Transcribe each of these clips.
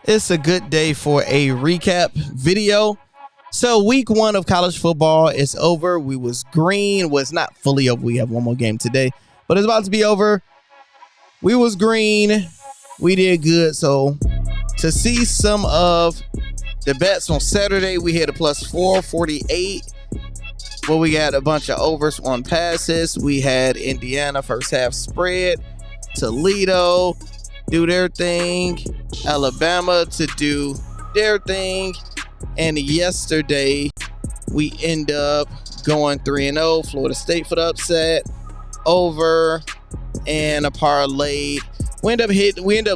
It's a good day for a recap video. So week 1 of college football is over. We was green. Well, it's not fully over. We have one more game today, but it's about to be over. We was green. We did good. So to see some of the bets on Saturday, we hit a plus 448. Well, we got a bunch of overs on passes. We had Indiana first half spread. Toledo do their thing. Alabama to do their thing. And yesterday, we end up going 3-0. Florida State for the upset. Over and a parlay. We end up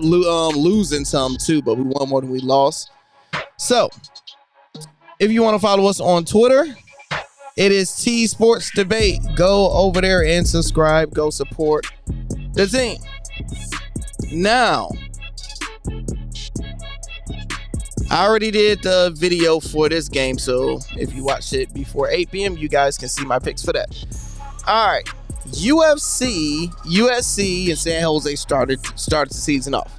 losing some too, but we won more than we lost. So, if you want to follow us on Twitter, it is tsportsdebate. Go over there and subscribe. Go support the team. Now, I already did the video for this game, so if you watched it before 8 p.m., you guys can see my picks for that. All right, USC, and San Jose started the season off.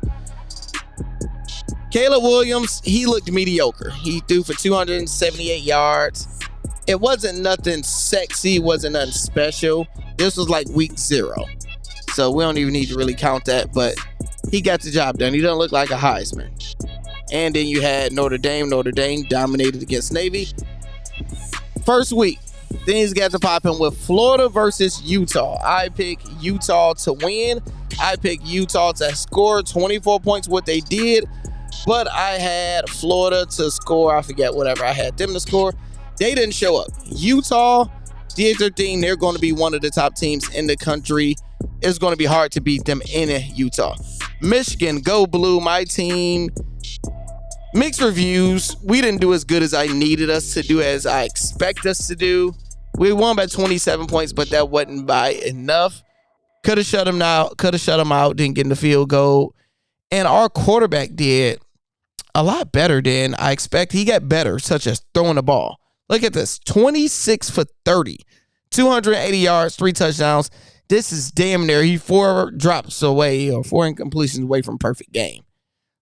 Caleb Williams, he looked mediocre. He threw for 278 yards. It wasn't nothing sexy, wasn't nothing special. This was like week 0. So we don't even need to really count that, but he got the job done. He doesn't look like a Heisman. And then you had Notre Dame. Notre Dame dominated against Navy. First week, things got to popping with Florida versus Utah. I picked Utah to win. I picked Utah to score 24 points, what they did. But I had Florida to score. I forget whatever I had them to score. They didn't show up. Utah did their thing. They're going to be one of the top teams in the country. It's going to be hard to beat them in Utah. Michigan, go blue. My team, mixed reviews. We didn't do as good as I needed us to do, as I expect us to do. We won by 27 points, but that wasn't by enough. Could have shut them out. Didn't get in the field goal. And our quarterback did a lot better than I expect. He got better, such as throwing the ball. Look at this, 26 for 30, 280 yards, 3 touchdowns. This is damn near, he 4 drops away or 4 incompletions away from perfect game.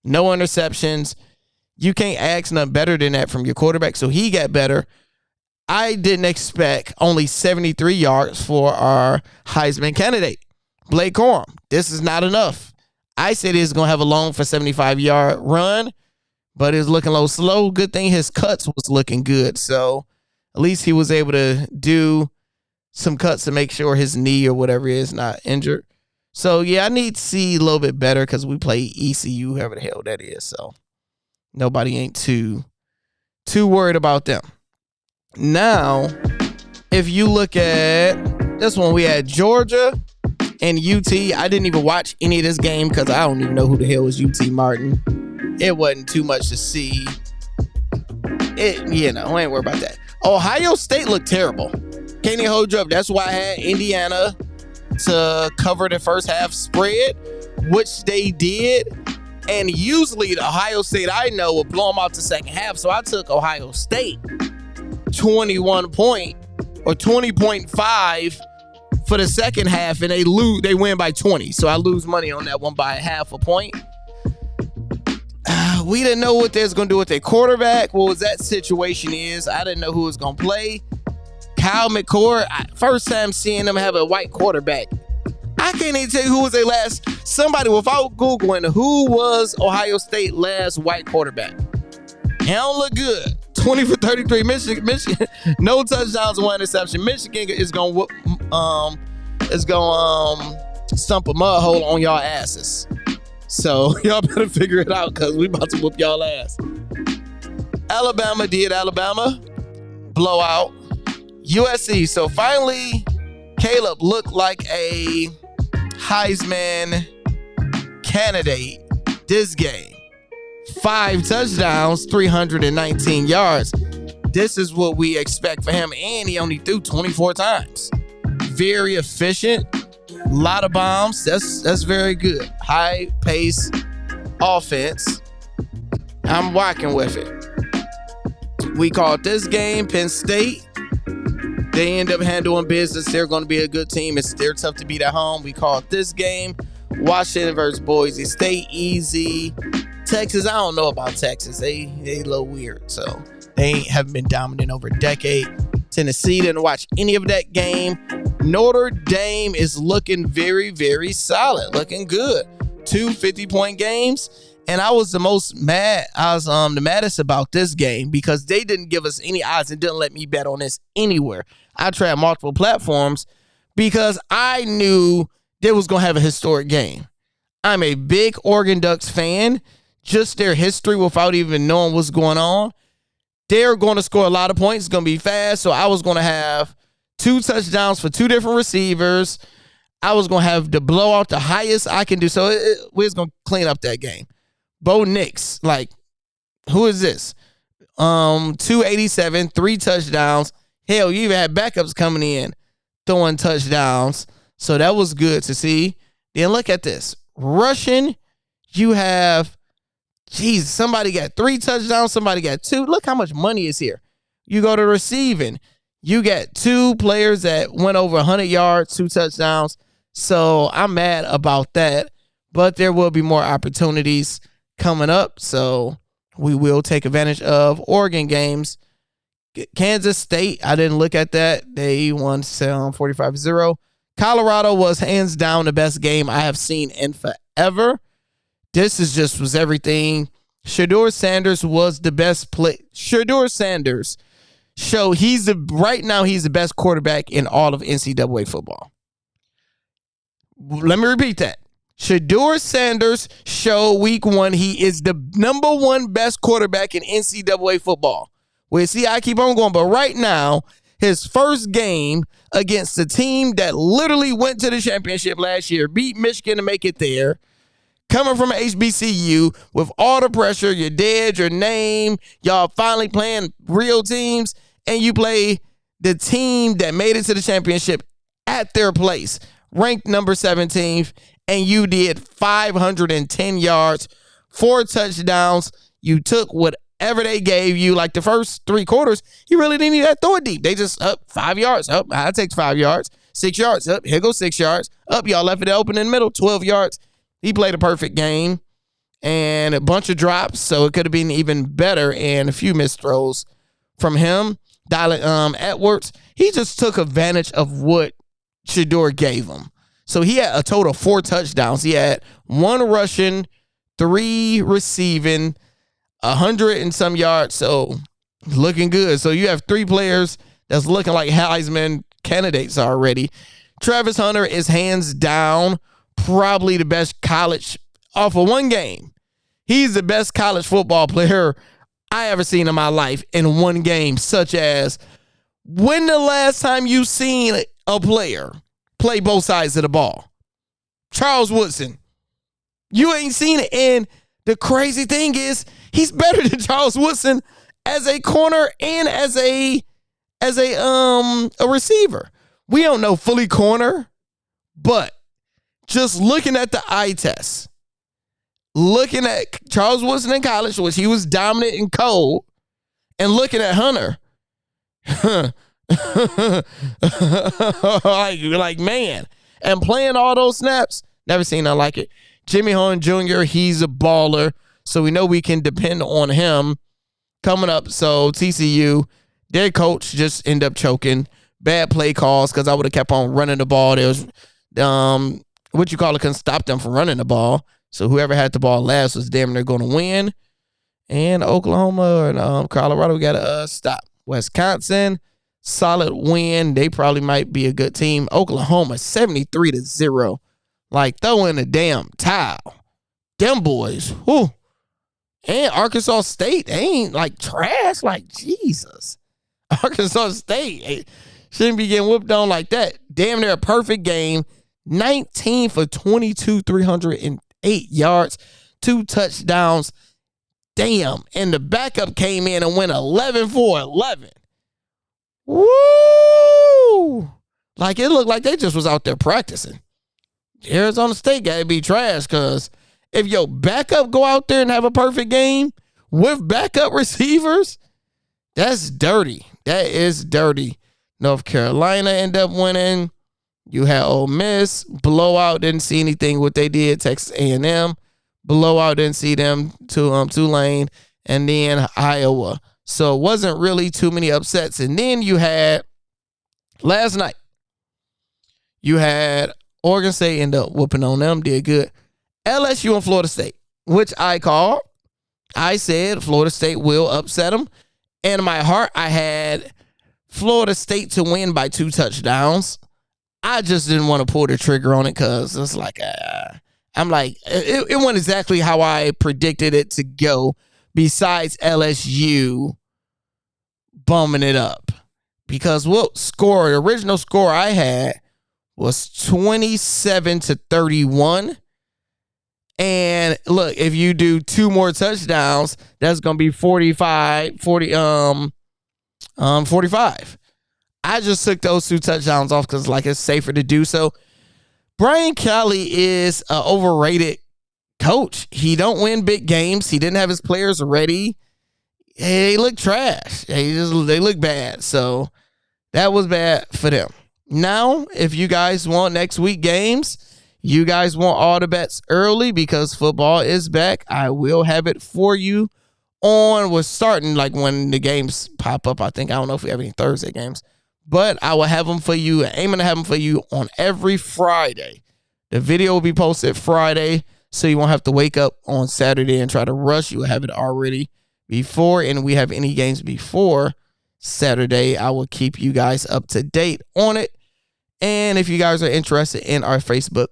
No interceptions. You can't ask nothing better than that from your quarterback, so he got better. I didn't expect only 73 yards for our Heisman candidate, Blake Corum. This is not enough. I said he was going to have a long for 75-yard run, but it was looking a little slow. Good thing his cuts was looking good. So at least he was able to do some cuts to make sure his knee or whatever it is not injured. So, yeah, I need to see a little bit better because we play ECU, whoever the hell that is. So nobody ain't too worried about them. Now, if you look at this one, we had Georgia and UT. I didn't even watch any of this game because I don't even know who the hell was UT Martin. It wasn't too much to see. I ain't worried about that. Ohio State looked terrible. Can't even hold you up. That's why I had Indiana to cover the first half spread, which they did. And usually the Ohio State I know will blow them out the second half. So I took Ohio State 20.5 for the second half, and they win by 20. So I lose money on that one by half a point. We didn't know what they was going to do with their quarterback. What was that situation is, I didn't know who was going to play. Kyle McCord, first time seeing them have a white quarterback. I can't even tell you who was their last. Somebody without Googling, who was Ohio State last white quarterback? He don't look good. 20 for 33. Michigan, no touchdowns, 1 interception. Michigan is going to stump a mud hole on y'all asses. So y'all better figure it out because we about to whoop y'all ass. Alabama did Alabama. Blowout. USC. So finally, Caleb looked like a Heisman candidate this game. 5 touchdowns, 319 yards. This is what we expect for him. And he only threw 24 times. Very efficient. A lot of bombs. That's very good. High pace offense. I'm rocking with it. We called this game Penn State. They end up handling business. They're going to be a good team. They're tough to beat at home. We called this game Washington versus Boise State. Easy Texas. I don't know about Texas. They a little weird. So they haven't been dominant over a decade. Tennessee didn't watch any of that game. Notre Dame is looking very, very solid. Looking good. 2 50-point games. And I was the most mad. I was the maddest about this game because they didn't give us any odds and didn't let me bet on this anywhere. I tried multiple platforms because I knew they was going to have a historic game. I'm a big Oregon Ducks fan. Just their history without even knowing what's going on. They're going to score a lot of points. It's going to be fast. So I was going to have 2 touchdowns for 2 different receivers. I was going to have the blowout the highest I can do. So we was going to clean up that game. Bo Nix, like, who is this? 287, 3 touchdowns. Hell, you even had backups coming in throwing touchdowns. So that was good to see. Then look at this. Rushing, you have, somebody got 3 touchdowns, somebody got 2. Look how much money is here. You go to receiving. You got 2 players that went over 100 yards, 2 touchdowns. So I'm mad about that. But there will be more opportunities coming up. So we will take advantage of Oregon games. Kansas State, I didn't look at that. They won 45-0. Colorado was hands down the best game I have seen in forever. This was everything. Shedeur Sanders was the best play. Shedeur Sanders right now he's the best quarterback in all of NCAA football. Let me repeat that. Shedeur Sanders showed week 1 he is the number 1 best quarterback in NCAA football. Well, see, I keep on going, but right now, his first game against the team that literally went to the championship last year, beat Michigan to make it there, coming from HBCU with all the pressure, your dad, your name, y'all finally playing real teams, and you play the team that made it to the championship at their place, ranked number 17th, and you did 510 yards, 4 touchdowns. You took whatever they gave you, like the first 3 quarters, you really didn't even have to throw it deep. They just, 5 yards. I take 5 yards. 6 yards. Here goes 6 yards. Y'all left it open in the middle, 12 yards. He played a perfect game and a bunch of drops, so it could have been even better, and a few missed throws from him. Edwards, he just took advantage of what Shedeur gave him. So he had a total of 4 touchdowns. He had 1 rushing, 3 receiving, 100 and some yards. So looking good. So you have 3 players that's looking like Heisman candidates already. Travis Hunter is hands down probably the best college off of 1 game. He's the best college football player I ever seen in my life in 1 game, such as when the last time you seen a player play both sides of the ball? Charles Woodson. You ain't seen it. And the crazy thing is he's better than Charles Woodson as a corner and as a receiver. We don't know fully corner, but just looking at the eye test, looking at Charles Woodson in college, which he was dominant and cold, and looking at Hunter, like man, and playing all those snaps, never seen nothing like it. Jimmy Horn Jr., he's a baller, so we know we can depend on him coming up. So TCU, their coach just ended up choking. Bad play calls because I would have kept on running the ball. There was couldn't stop them from running the ball. So whoever had the ball last was damn near going to win. And Oklahoma and Colorado got to stop. Wisconsin, solid win. They probably might be a good team. Oklahoma, 73-0. Like, throw in a damn towel. Them boys. Whew. And Arkansas State, they ain't like trash. Like, Jesus. Arkansas State shouldn't be getting whooped on like that. Damn near a perfect game. 19 for 22, 308 yards, 2 touchdowns. Damn. And the backup came in and went 11 for 11. Woo! Like, it looked like they just was out there practicing. Arizona State got to be trash because if your backup go out there and have a perfect game with backup receivers, that's dirty. That is dirty. North Carolina end up winning. You had Ole Miss blowout. Didn't see anything what they did. Texas A&M blowout. Didn't see them to Tulane, and then Iowa. So it wasn't really too many upsets. And then you had last night, you had Oregon State end up whooping on them, did good. LSU and Florida State, which I called. I said Florida State will upset them. And in my heart, I had Florida State to win by 2 touchdowns. I just didn't want to pull the trigger on it because it's like, I'm like, it went exactly how I predicted it to go, besides LSU bumming it up. Because what score, the original score I had was 27-31. And look, if you do 2 more touchdowns, that's going to be 45. I just took those 2 touchdowns off because like it's safer to do so. Brian Kelly is an overrated coach. He don't win big games. He didn't have his players ready. They look trash. They look bad. So that was bad for them. Now, if you guys want next week games, you guys want all the bets early because football is back, I will have it for you on. We're starting like when the games pop up. I don't know if we have any Thursday games, but I will have them for you. Aiming to have them for you on every Friday. The video will be posted Friday, so you won't have to wake up on Saturday and try to rush. You will have it already before, and we have any games before Saturday, I will keep you guys up to date on it. And if you guys are interested in our Facebook,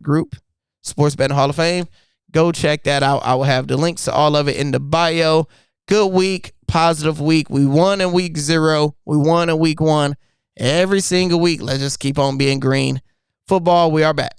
group, Sports Betting Hall of Fame, go check that out. I will have the links to all of it in the bio. Good week, positive week. We won in week 0. We won in week 1. Every single week, let's just keep on being green. Football, we are back.